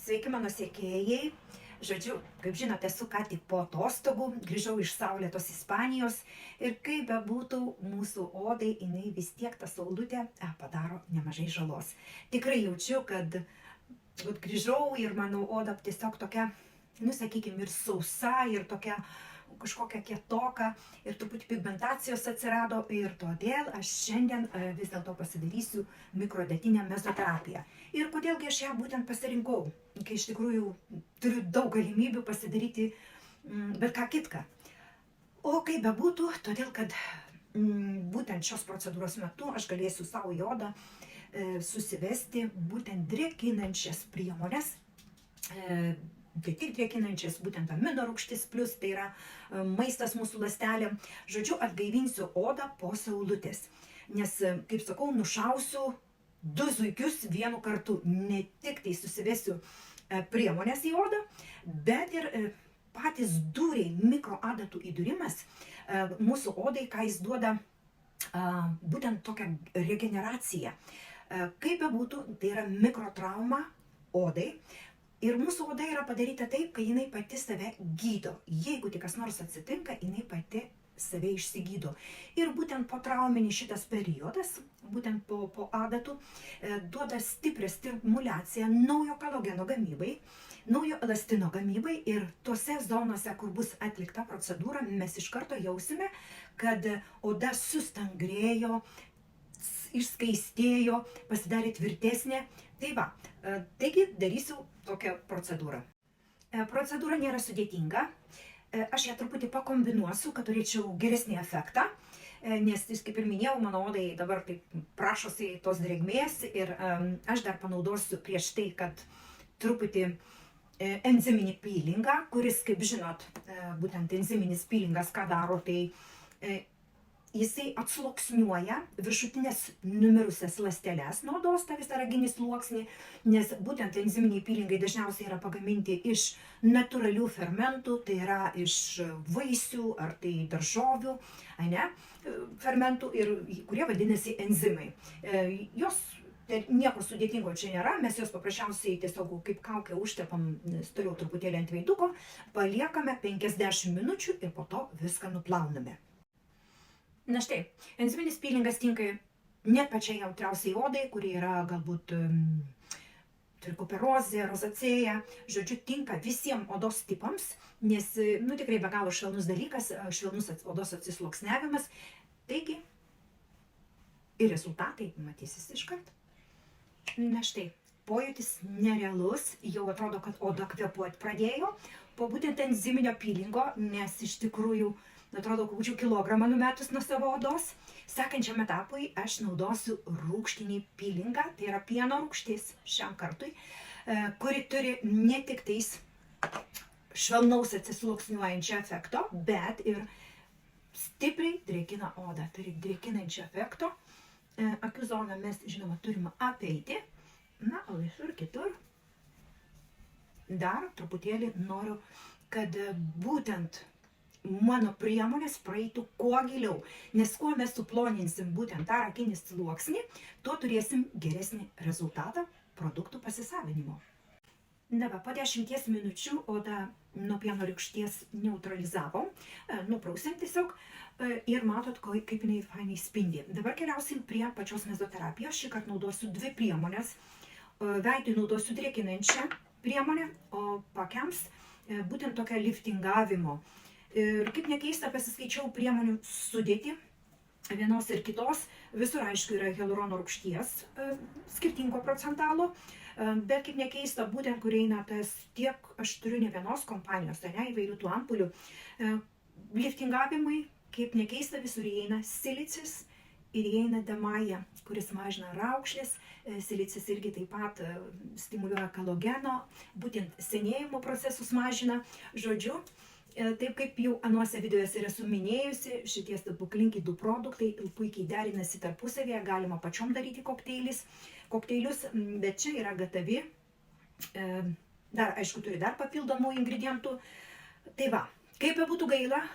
Sveiki mano sekėjai. Žodžiu, kaip žinote, esu ką tik po atostogų, grįžau iš saulėtos Ispanijos ir kaip bebūtų mūsų odai, jinai vis tiek ta saulutė padaro nemažai žalos. Tikrai jaučiu, kad grįžau ir mano oda tiesiog tokia, sakykime, ir sausa, ir tokia kažkokia kietoka, ir truputį pigmentacijos atsirado, ir todėl aš šiandien vis dėlto pasidarysiu mikrodetinę mezoterapiją. Ir kodėlgi aš ją būtent pasirinkau, kai iš tikrųjų turiu daug galimybių pasidaryti bet ką kitką. O kaip bebūtų, todėl kad būtent šios procedūros metu aš galėsiu savo į odą susivesti būtent drėkinančias priemones, tai tik drėkinančias, būtent amino rūgštis plus, tai yra maistas mūsų ląstelėm. Žodžiu, atgaivinsiu odą po saulutės, nes, kaip sakau, nušausiu 2 zuikius vienu kartu. Ne tik tai susivesiu priemonės į odą, bet ir patys dūriai, mikroadatų įdūrimas mūsų odai, ką jis duoda būtent tokią regeneraciją. Kaip bebūtų, tai yra mikrotrauma odai. Ir mūsų oda yra padaryta taip, kad jinai pati save gydo. Jeigu tik kas nors atsitinka, jinai pati save išsigydo. Ir būtent po trauminis šitas periodas, būtent po adatų, duoda stiprią stimuliaciją naujo kolageno gamybai, naujo elastino gamybai. Ir tose zonose, kur bus atlikta procedūra, mes iš karto jausime, kad oda sustangrėjo, išskaistėjo, pasidarė tvirtesnė. Tai va, taigi darysiu tokią procedūrą. Procedūra nėra sudėtinga. Aš ją truputį pakombinuosiu, kad turėčiau geresnį efektą, nes, kaip ir minėjau, mano odai dabar taip prašosi tos drėgmės ir aš dar panaudosiu prieš tai, kad truputį enziminį pylingą, kuris, kaip žinot, būtent enziminis pylingas ką daro, tai jisai atsluoksniuoja viršutinės numirusias ląsteles nuo odos, tą visą raginį sluoksnį, nes būtent enziminiai pylingai dažniausiai yra pagaminti iš natūralių fermentų, tai yra iš vaisių ar tai daržovių, fermentų, kurie vadinasi enzimai. Jos nieko sudėtingo čia nėra, mes jos paprasčiausiai tiesiog kaip kaukę užtepam toliau truputėlį ant veiduko, paliekame 50 minučių ir po to viską nuplauname. Na štai, enziminis pylingas tinka net pačiai jautriausiai odai, kuri yra galbūt trikoperozė, rozacėja, žodžiu, tinka visiems odos tipams, nes, tikrai be galo švelnus dalykas, švelnus odos atsisluoksniavimas. Taigi, ir rezultatai matysis iškart. Na štai, pojūtis nerealus, jau atrodo, kad oda kvėpuot pradėjo, po būtent enziminio pylingo, nes iš tikrųjų atrodo, kad būčiau kilogramą numetus nuo savo odos. Sekančiam etapui aš naudosiu rūgštinį pylingą, tai yra pieno rūgštis šiam kartui, kuri turi ne tik tais švelnaus atsisluoksniuojančio efekto, bet ir stipriai drėkina odą, turi drėkinančio efekto. Akių zoną mes, žinoma, turime apeiti, na, o visur kitur dar truputėlį noriu, kad būtent mano priemonės praeitų kuo giliau, nes kuo mes suploninsim būtent tą raginį sluoksnį, tuo turėsim geresnį rezultatą produktų pasisavinimo. Na va, po 10 minučių odą nuo pieno rūgšties neutralizavom, nuprausim tiesiog ir matot, kaip jinai fainai spindi. Dabar keliausim prie pačios mezoterapijos. Šįkart naudosiu 2 priemonės. Veidui naudosiu drėkinančią priemonę, o pakiams būtent tokią liftingavimo. Ir kaip nekeista, pasiskaičiau priemonių sudėtį vienos ir kitos. Visur, aišku, yra hialurono rūgšties skirtingo procentalo, bet kaip nekeista, būtent kur eina tas tiek, aš turiu ne vienos kompanijos, įvairių tų ampulių. Liftingavimui, kaip nekeista, visur įeina silicis ir įeina demaja, kuris mažina raukšlės. Silicis irgi taip pat stimuliuoja kolageno, būtent senėjimo procesus mažina. Žodžiu, taip kaip jau anuose videose ir esu minėjusi, šitie stebuklingi 2 produktai puikiai derinasi tarpusavėje, galima pačiom daryti kokteilius, bet čia yra gatavi, dar, aišku, turi dar papildomų ingredientų. Tai va, kaip bebūtų gaila,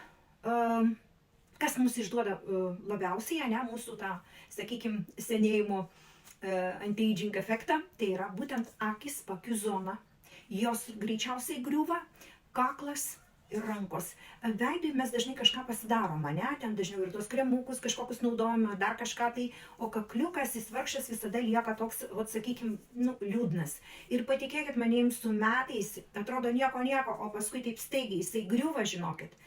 kas mus išduoda labiausiai, mūsų tą, sakykime, senėjimo anti-aging efektą, tai yra būtent akis pakių zona. jos greičiausiai griūva, kaklas ir rankos. Veidui mes dažnai kažką pasidarom, ane, ten dažniau ir tos kremukus kažkokius naudojame, dar kažką tai, o kakliukas, jis vargšas visada lieka toks, sakykime, liūdnas. Ir patikėkit manim, su metais atrodo nieko, o paskui taip staigiai jisai griūva, žinokit.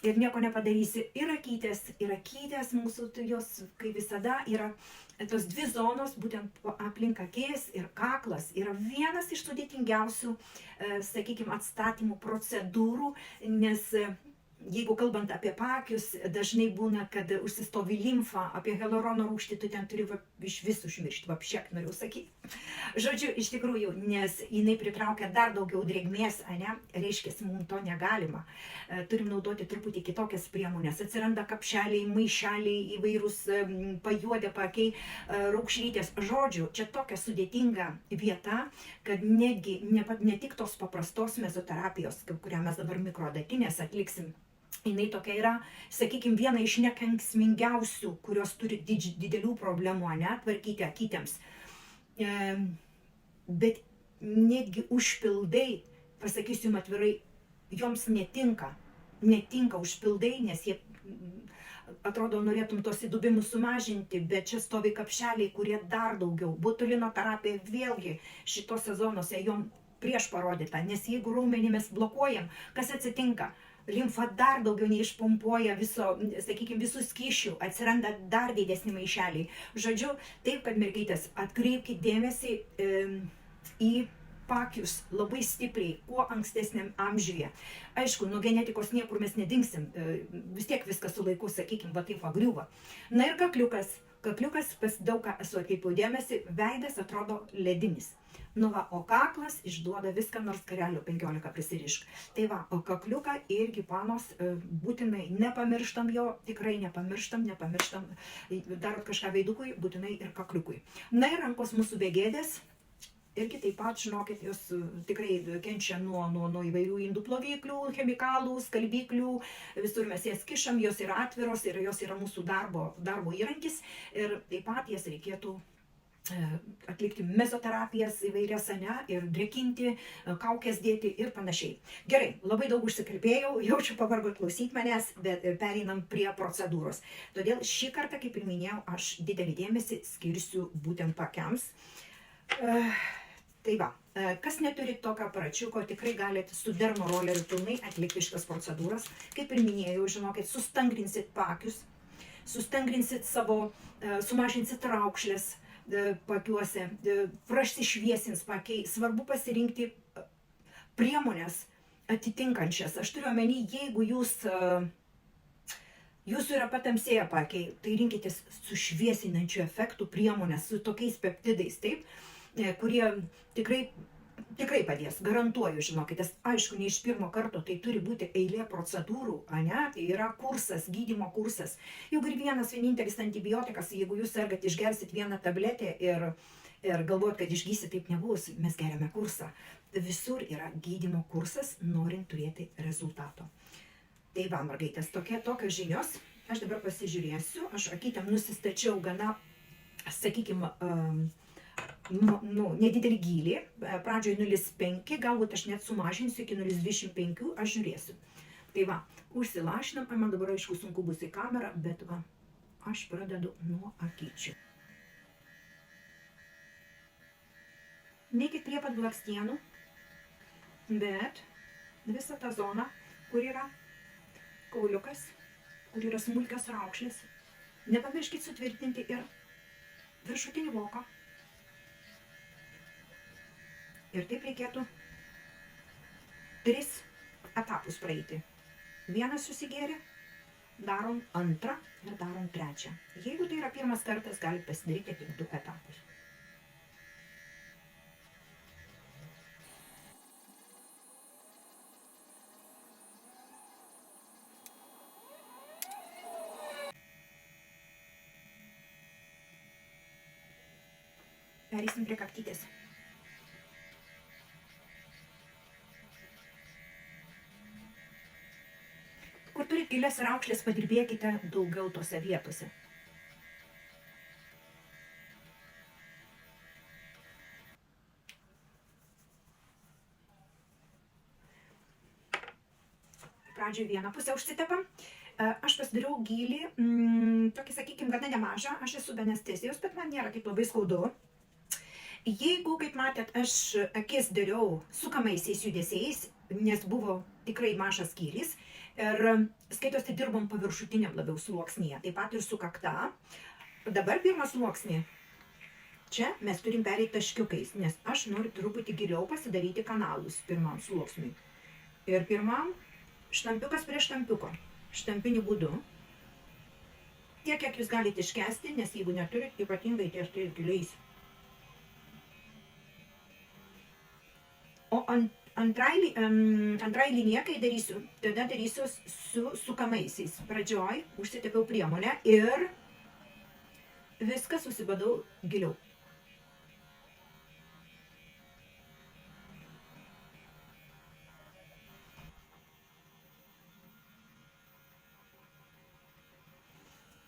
Ir nieko nepadarysi. Ir akytės mūsų, jos, kaip visada, yra tos dvi zonos, būtent aplink akis ir kaklas, yra vienas iš sudėtingiausių, sakykime, atstatymų procedūrų, nes jeigu kalbant apie paakius, dažnai būna, kad užsistovi limfa, apie hialurono rūgštį tu ten turi iš visų užmiršti, vapšiek noriu sakyti. Žodžiu, iš tikrųjų, nes jinai pritraukia dar daugiau drėgmės, ane, reiškia, mums to negalima. Turim naudoti truputį kitokias priemonės. Atsiranda kapšeliai, maišeliai, įvairūs pajuodę paakiai, raukšlytės. Žodžiu, čia tokia sudėtinga vieta, kad netgi ne tik tos paprastos mezoterapijos, kurią mes dabar mikrodatinės atliksim, jinai tokia yra, sakykime, viena iš nekenksmingiausių, kurios turi didelių problemų, tvarkyti akytėms. Bet netgi užpildai, pasakysiu jums atvirai, joms netinka užpildai, nes jie atrodo norėtum tos įdubimus sumažinti, bet čia stovi kapšeliai, kurie dar daugiau. Botulino terapija vėlgi šitose zonose jom prieš parodyta, nes jeigu raumenį mes blokuojam, kas atsitinka? Limfa dar daugiau neišpumpuoja sakykime, visų skysčių, atsiranda dar didesni maišeliai. Žodžiu, taip, kad mergaitės, atkreipkite dėmesį į paakius labai stipriai, kuo ankstesniam amžiuje. Aišku, nuo genetikos niekur mes nedingsim, vis tiek viskas su laiku, sakykime, va taip griūva. Na ir kakliukas, pas daug ką esu atkreipiau dėmesį, veidas atrodo ledinis. Nu va, o kaklas išduoda viską, nors karelio 15 prisirišk. Tai va, o kakliuką irgi panos būtinai nepamirštam jo, tikrai nepamirštam, darot kažką veidukui, būtinai ir kakliukui. Na ir rankos mūsų begėdės, irgi taip pat, žinokit, jos tikrai kenčia nuo įvairių indų ploviklių, chemikalų, skalbiklių, visur mes jas kišam, jos yra atviros ir jos yra mūsų darbo įrankis ir taip pat jas reikėtų atlikti mezoterapijas įvairias, ir drėkinti, kaukės dėti ir panašiai. Gerai, labai daug užsikalbėjau, jaučiu pavargot klausyti manęs, bet pereinam prie procedūros. Todėl šį kartą, kaip ir minėjau, aš didelį dėmesį skirsiu būtent paakiams. Tai va, kas neturi tokio aparačiuko, tikrai galite su dermoroleriu pilnai atlikti šitas procedūras. Kaip ir minėjau, žinokit, sustangrinsit paakius, sustangrinsit sumažinsit raukšlės paakiuose, prasišviesins paakiai. Svarbu pasirinkti priemonės atitinkančias. Aš turiu omeny, jeigu jūsų yra patamsėję paakiai, tai rinkitės su šviesinančiu efektu priemonės, su tokiais peptidais, taip, kurie tikrai padės, garantuoju, žinokitės. Aišku, ne iš pirmo karto, tai turi būti eilė procedūrų, tai yra kursas, gydymo kursas. Juk ir vienintelis antibiotikas, jeigu jūs sergat, išgersit vieną tabletę ir galvojat, kad išgysit, taip nebus, mes geriame kursą. Visur yra gydymo kursas, norint turėti rezultato. Tai va, mergaitės, tokios žinios. Aš dabar pasižiūrėsiu, aš akytėm nusistačiau gana, sakykime, nedidelį gylį, pradžioje 0,5, galbūt aš net sumažinsiu iki 0,25, aš žiūrėsiu. Tai va, užsilašinam, man dabar aišku sunku bus į kamerą, bet va, aš pradedu nuo akyčių. Neikit prie pat blakstienų, bet visą tą zoną, kur yra kauliukas, kur yra smulkios raukšlės, nepamirškit sutvirtinti ir viršutinį voką. Ir taip reikėtų 3 etapus praeiti. Vienas susigėrė, darom antrą ir darom trečią. Jeigu tai yra pirmas kartas, galite pasidaryti tik 2 etapus. Pereisim prie kaktytės. Kur turit gilias raukšlės, padirbėkite daugiau tose vietose. pradžioje vieną pusę užsitepam. Aš pasidariau gylį, tokį, sakykime, gana nemažą, aš esu be anestezijos, bet man nėra taip labai skaudu. Jeigu, kaip matėt, aš akis dariau sukamaisiais judesiais, nes buvo tikrai mažas gylis ir skaitosi dirbom paviršutiniam labiau sluoksnyje, taip pat ir su kakta. Dabar pirmą sluoksnį. Čia mes turim pereiti taškiukais, nes aš noriu truputį giliau pasidaryti kanalus pirmam sluoksniui. Ir pirmam štampiukas prie štampiuko, štampiniu būdu. Tiek, kiek jūs galite iškesti, nes jeigu neturit, ypatingai ties tais giliais. O antrai linija, kai darysiu, tada darysiu su sukamaisiais. Pradžioj užsitepiau priemonę ir viską susibadau giliau.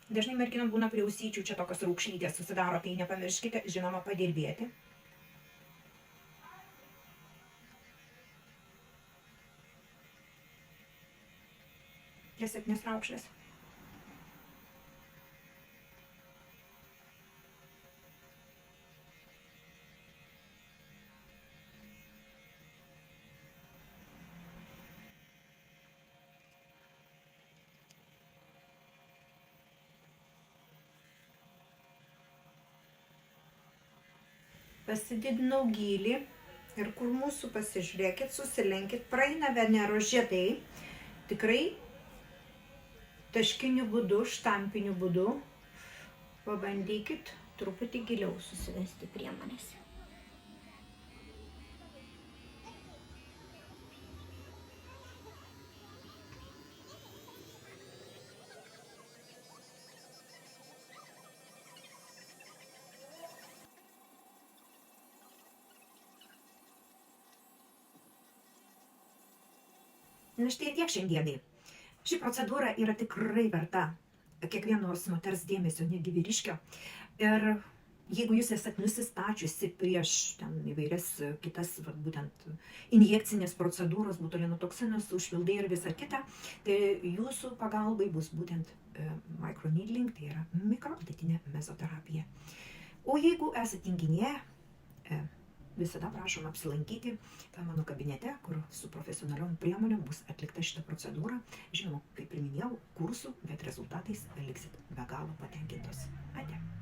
Dažnai merginam būna prie ausyčių, čia tokios raukšlytės susidaro, tai nepamirškite, žinoma, padirbėti. Prie 7 raukšlės. Pasididinau gylį ir kur mūsų pasižiūrėkit, susilenkit, praeina Veneros žiedai, tikrai taškiniu būdu, štampiniu būdu, pabandykit truputį giliau susivesti priemonės. Na štai tiek šiandienai. Ši procedūra yra tikrai verta kiekvienos moters dėmesio, netgi vyriškio. Ir jeigu jūs esat nusistačiusi prieš įvairias kitas, būtent injekcinės procedūros, botulino toksinas, užpildai ir visa kita, tai jūsų pagalbai bus būtent microneedling, tai yra mikroadetinė mezoterapija. O jeigu esate tinginė, visada prašom apsilankyti mano kabinete, kur su profesionaliom priemonėm bus atlikta šita procedūra. Žinoma, kaip ir minėjau, kursų, bet rezultatais liksit be galo patenkintos. Ate.